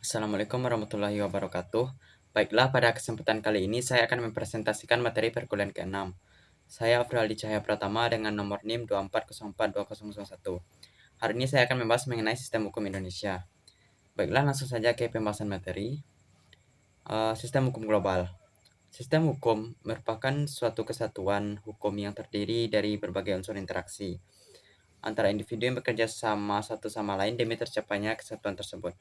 Assalamualaikum warahmatullahi wabarakatuh. Baiklah, pada kesempatan kali ini saya akan mempresentasikan materi perkuliahan ke-6. Saya Afrialdi Cahaya Pratama dengan nomor NIM 24042001. Hari ini saya akan membahas mengenai sistem hukum Indonesia. Baiklah, langsung saja ke pembahasan materi. Sistem hukum global. Sistem hukum merupakan suatu kesatuan hukum yang terdiri dari berbagai unsur interaksi antara individu yang bekerja sama satu sama lain demi tercapainya kesatuan tersebut.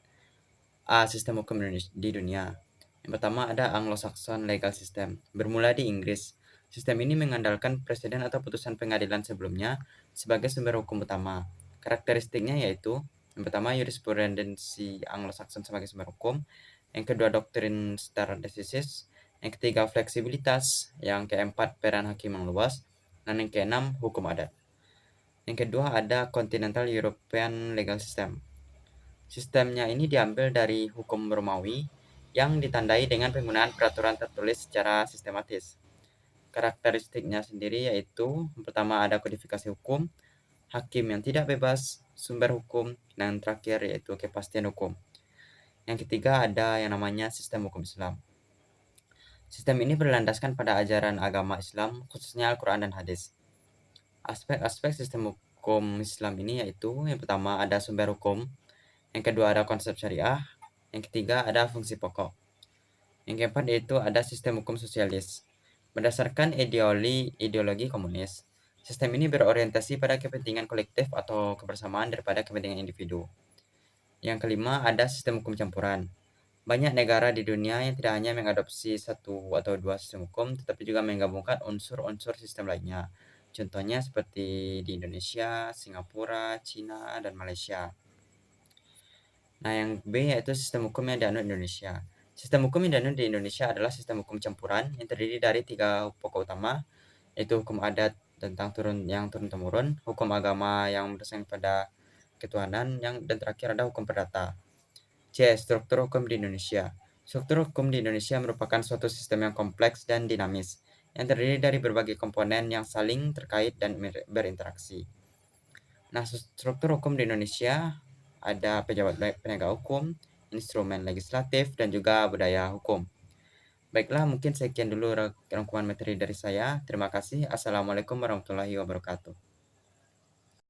Sistem hukum di dunia. Yang pertama ada Anglo-Saxon Legal System, bermula di Inggris. Sistem ini mengandalkan presiden atau putusan pengadilan sebelumnya sebagai sumber hukum utama. Karakteristiknya yaitu, yang pertama jurisprudensi Anglo-Saxon sebagai sumber hukum, yang kedua doktrin stare decisis, yang ketiga fleksibilitas, yang keempat peran hakim yang luas, dan yang keenam hukum adat. Yang kedua ada Continental European Legal System. Sistemnya ini diambil dari hukum Romawi yang ditandai dengan penggunaan peraturan tertulis secara sistematis. Karakteristiknya sendiri yaitu, yang pertama ada kodifikasi hukum, hakim yang tidak bebas, sumber hukum, dan terakhir yaitu kepastian hukum. Yang ketiga ada yang namanya sistem hukum Islam. Sistem ini berlandaskan pada ajaran agama Islam, khususnya Al-Quran dan Hadis. Aspek-aspek sistem hukum Islam ini yaitu, yang pertama ada sumber hukum, yang kedua ada konsep syariah, yang ketiga ada fungsi pokok. Yang keempat yaitu ada sistem hukum sosialis. Berdasarkan ideologi komunis, sistem ini berorientasi pada kepentingan kolektif atau kebersamaan daripada kepentingan individu. Yang kelima ada sistem hukum campuran. Banyak negara di dunia yang tidak hanya mengadopsi satu atau dua sistem hukum, tetapi juga menggabungkan unsur-unsur sistem lainnya. Contohnya seperti di Indonesia, Singapura, Cina, dan Malaysia. Nah, yang B yaitu sistem hukum yang dianut Indonesia. Sistem hukum yang dianut di Indonesia adalah sistem hukum campuran yang terdiri dari 3 pokok utama, yaitu hukum adat tentang turun-temurun, hukum agama yang berdasarkan pada ketuhanan, dan terakhir ada hukum perdata. C. Struktur hukum di Indonesia. Struktur hukum di Indonesia merupakan suatu sistem yang kompleks dan dinamis, yang terdiri dari berbagai komponen yang saling terkait dan berinteraksi. Nah, struktur hukum di Indonesia ada pejabat penegak hukum, instrumen legislatif, dan juga budaya hukum. Baiklah, mungkin sekian dulu rangkuman materi dari saya. Terima kasih. Assalamualaikum warahmatullahi wabarakatuh.